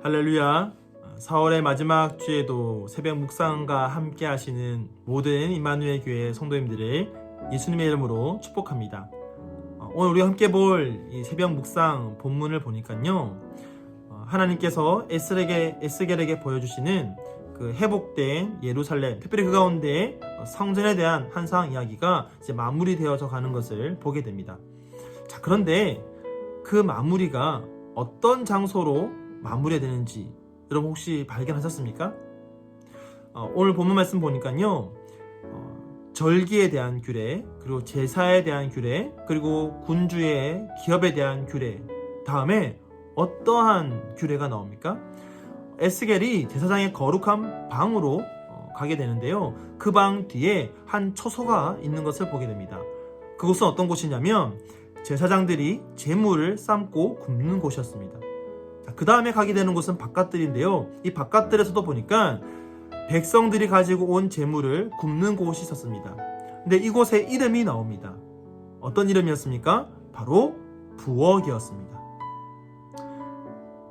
할렐루야. 4월의 마지막 주에도 새벽 묵상과 함께 하시는 모든 임마누엘 교회 성도님들을 예수님의 이름으로 축복합니다. 오늘 우리가 함께 볼 이 새벽 묵상 본문을 보니까요, 하나님께서 에스겔에게 보여주시는 그 회복된 예루살렘, 특별히 그 가운데 성전에 대한 환상 이야기가 이제 마무리되어져 가는 것을 보게 됩니다. 자, 그런데 그 마무리가 어떤 장소로 마무리되는지 여러분 혹시 발견하셨습니까? 오늘 본문 말씀 보니까요, 절기에 대한 규례, 그리고 제사에 대한 규례, 그리고 군주의 기업에 대한 규례, 다음에 어떠한 규례가 나옵니까? 에스겔이 제사장의 거룩한 방으로 가게 되는데요, 그 방 뒤에 한 처소가 있는 것을 보게 됩니다. 그곳은 어떤 곳이냐면 제사장들이 제물을 삶고 굽는 곳이었습니다. 그 다음에 가게 되는 곳은 바깥들인데요, 이 바깥들에서도 보니까 백성들이 가지고 온 제물을 굽는 곳이 있었습니다. 근데 이곳의 이름이 나옵니다. 어떤 이름이었습니까? 바로 부엌이었습니다.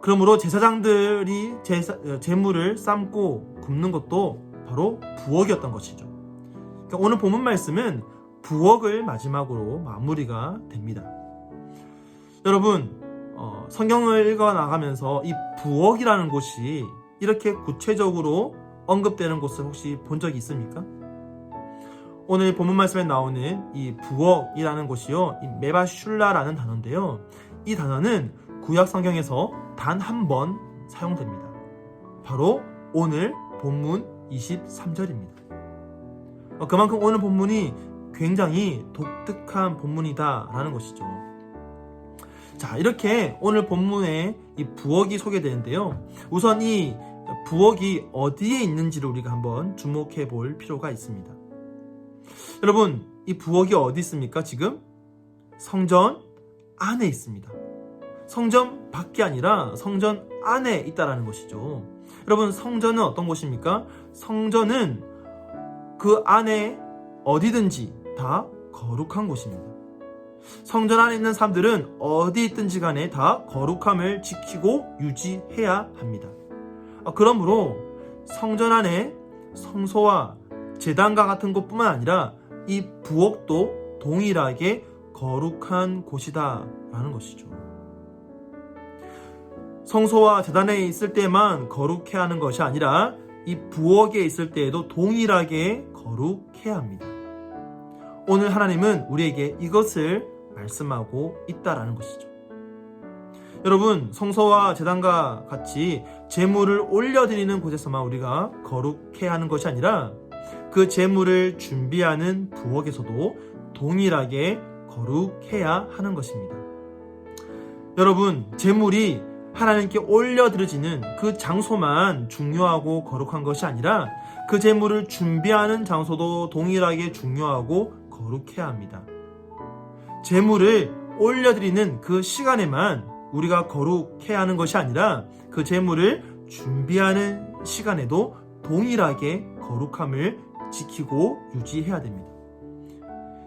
그러므로 제사장들이 제물을 삶고 굽는 것도 바로 부엌이었던 것이죠. 그러니까 오늘 본문 말씀은 부엌을 마지막으로 마무리가 됩니다. 여러분, 성경을 읽어 나가면서 이 부엌이라는 곳이 이렇게 구체적으로 언급되는 곳을 혹시 본 적이 있습니까? 오늘 본문 말씀에 나오는 이 부엌이라는 곳이요, 이 메바슐라라는 단어인데요, 이 단어는 구약 성경에서 단 한 번 사용됩니다. 바로 오늘 본문 23절입니다. 그만큼 오늘 본문이 굉장히 독특한 본문이다라는 것이죠. 자, 이렇게 오늘 본문에 이 부엌이 소개되는데요, 우선 이 부엌이 어디에 있는지를 우리가 한번 주목해 볼 필요가 있습니다. 여러분, 이 부엌이 어디 있습니까? 지금 성전 안에 있습니다. 성전 밖이 아니라 성전 안에 있다라는 것이죠. 여러분, 성전은 어떤 곳입니까? 성전은 그 안에 어디든지 다 거룩한 곳입니다. 성전 안에 있는 사람들은 어디 있든지 간에 다 거룩함을 지키고 유지해야 합니다. 그러므로 성전 안에 성소와 제단과 같은 곳뿐만 아니라 이 부엌도 동일하게 거룩한 곳이다 라는 것이죠. 성소와 제단에 있을 때만 거룩해야 하는 것이 아니라 이 부엌에 있을 때에도 동일하게 거룩해야 합니다. 오늘 하나님은 우리에게 이것을 말씀하고 있다라는 것이죠. 여러분, 성소와 제단과 같이 제물을 올려드리는 곳에서만 우리가 거룩해야 하는 것이 아니라 그 제물을 준비하는 부엌에서도 동일하게 거룩해야 하는 것입니다. 여러분, 제물이 하나님께 올려드려지는 그 장소만 중요하고 거룩한 것이 아니라 그 제물을 준비하는 장소도 동일하게 중요하고 거룩해야 합니다. 제물을 올려드리는 그 시간에만 우리가 거룩해야 하는 것이 아니라 그 제물을 준비하는 시간에도 동일하게 거룩함을 지키고 유지해야 됩니다.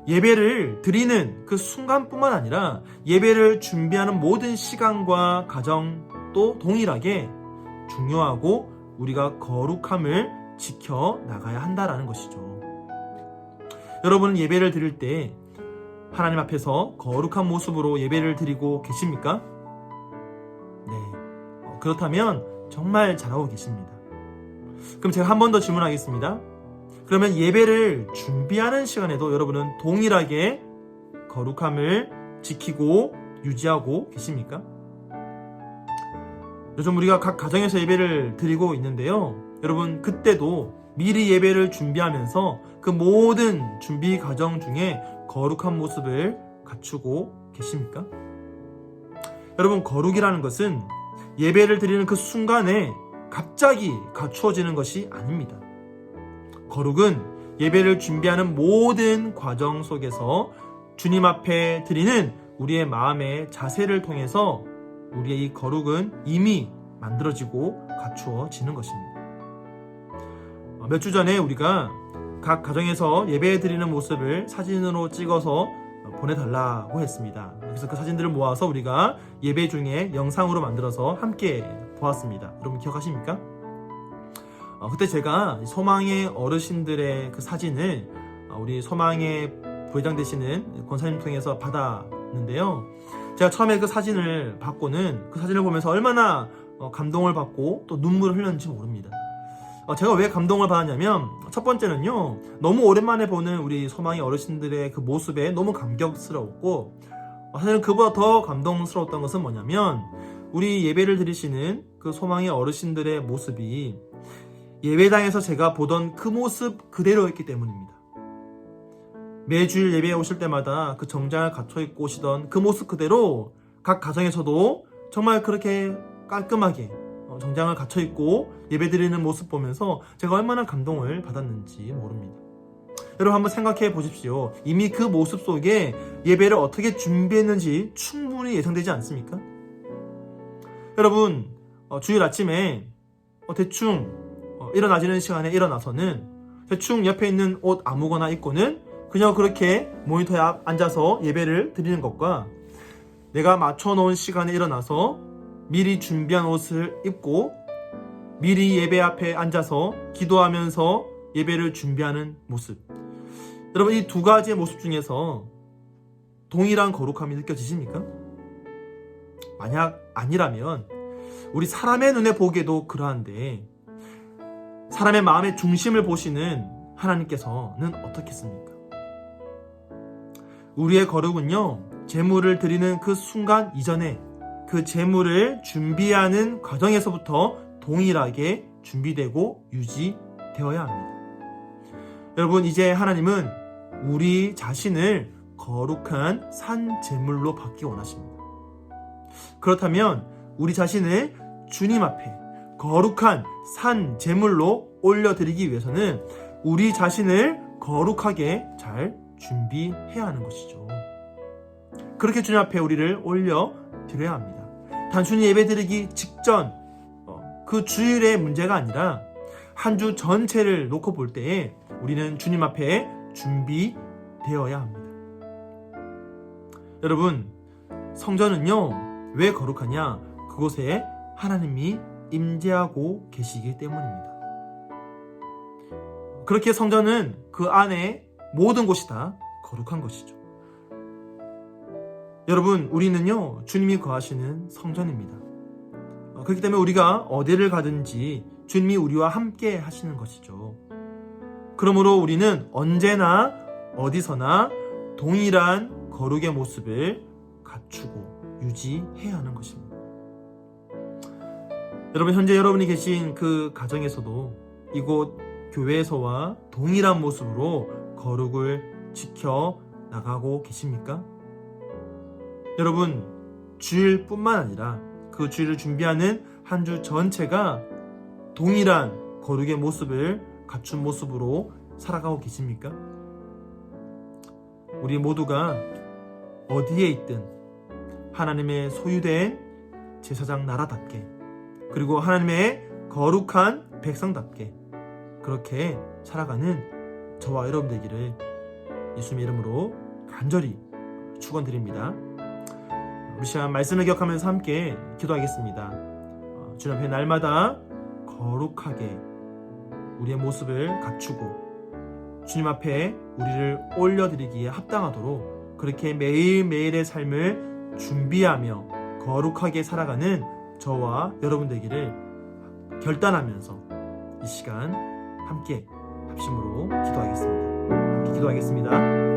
예배를 드리는 그 순간뿐만 아니라 예배를 준비하는 모든 시간과 과정도 동일하게 중요하고 우리가 거룩함을 지켜 나가야 한다라는 것이죠. 여러분은 예배를 드릴 때 하나님 앞에서 거룩한 모습으로 예배를 드리고 계십니까? 네, 그렇다면 정말 잘하고 계십니다. 그럼 제가 한 번 더 질문하겠습니다. 그러면 예배를 준비하는 시간에도 여러분은 동일하게 거룩함을 지키고 유지하고 계십니까? 요즘 우리가 각 가정에서 예배를 드리고 있는데요, 여러분, 그때도 미리 예배를 준비하면서 그 모든 준비 과정 중에 거룩한 모습을 갖추고 계십니까? 여러분, 거룩이라는 것은 예배를 드리는 그 순간에 갑자기 갖추어지는 것이 아닙니다. 거룩은 예배를 준비하는 모든 과정 속에서 주님 앞에 드리는 우리의 마음의 자세를 통해서 우리의 이 거룩은 이미 만들어지고 갖추어지는 것입니다. 몇 주 전에 우리가 각 가정에서 예배 드리는 모습을 사진으로 찍어서 보내달라고 했습니다. 그래서 그 사진들을 모아서 우리가 예배 중에 영상으로 만들어서 함께 보았습니다. 여러분 기억하십니까? 그때 제가 소망의 어르신들의 그 사진을 우리 소망의 부회장 되시는 권사님 통해서 받았는데요. 제가 처음에 그 사진을 받고는 그 사진을 보면서 얼마나 감동을 받고 또 눈물을 흘렸는지 모릅니다. 제가 왜 감동을 받았냐면 첫 번째는요, 너무 오랜만에 보는 우리 소망의 어르신들의 그 모습에 너무 감격스러웠고, 사실 그보다 더 감동스러웠던 것은 뭐냐면 우리 예배를 드리시는 그 소망의 어르신들의 모습이 예배당에서 제가 보던 그 모습 그대로였기 때문입니다. 매주일 예배에 오실 때마다 그 정장을 갖춰 입고 오시던 그 모습 그대로 각 가정에서도 정말 그렇게 깔끔하게 정장을 갖춰 입고 예배 드리는 모습 보면서 제가 얼마나 감동을 받았는지 모릅니다. 여러분 한번 생각해 보십시오. 이미 그 모습 속에 예배를 어떻게 준비했는지 충분히 예상되지 않습니까? 여러분 주일 아침에 대충 일어나지는 시간에 일어나서는 대충 옆에 있는 옷 아무거나 입고는 그냥 그렇게 모니터에 앉아서 예배를 드리는 것과 내가 맞춰놓은 시간에 일어나서 미리 준비한 옷을 입고 미리 예배 앞에 앉아서 기도하면서 예배를 준비하는 모습, 여러분 이 두 가지의 모습 중에서 동일한 거룩함이 느껴지십니까? 만약 아니라면 우리 사람의 눈에 보기에도 그러한데 사람의 마음의 중심을 보시는 하나님께서는 어떻겠습니까? 우리의 거룩은요, 제물을 드리는 그 순간 이전에 그 제물을 준비하는 과정에서부터 동일하게 준비되고 유지되어야 합니다. 여러분 이제 하나님은 우리 자신을 거룩한 산 제물로 받기 원하십니다. 그렇다면 우리 자신을 주님 앞에 거룩한 산 제물로 올려드리기 위해서는 우리 자신을 거룩하게 잘 준비해야 하는 것이죠. 그렇게 주님 앞에 우리를 올려드려야 합니다. 단순히 예배드리기 직전 그 주일의 문제가 아니라 한 주 전체를 놓고 볼 때에 우리는 주님 앞에 준비되어야 합니다. 여러분 성전은요 왜 거룩하냐? 그곳에 하나님이 임재하고 계시기 때문입니다. 그렇게 성전은 그 안에 모든 곳이 다 거룩한 것이죠. 여러분 우리는요 주님이 거하시는 성전입니다. 그렇기 때문에 우리가 어디를 가든지 주님이 우리와 함께 하시는 것이죠. 그러므로 우리는 언제나 어디서나 동일한 거룩의 모습을 갖추고 유지해야 하는 것입니다. 여러분 현재 여러분이 계신 그 가정에서도 이곳 교회에서와 동일한 모습으로 거룩을 지켜 나가고 계십니까? 여러분 주일뿐만 아니라 그 주일을 준비하는 한 주 전체가 동일한 거룩의 모습을 갖춘 모습으로 살아가고 계십니까? 우리 모두가 어디에 있든 하나님의 소유된 제사장 나라답게 그리고 하나님의 거룩한 백성답게 그렇게 살아가는 저와 여러분 되기를 예수님의 이름으로 간절히 축원드립니다. 우리 시간 말씀을 기억하면서 함께 기도하겠습니다. 주님 앞에 날마다 거룩하게 우리의 모습을 갖추고 주님 앞에 우리를 올려드리기에 합당하도록 그렇게 매일매일의 삶을 준비하며 거룩하게 살아가는 저와 여러분 되기를 결단하면서 이 시간 함께 합심으로 기도하겠습니다. 함께 기도하겠습니다.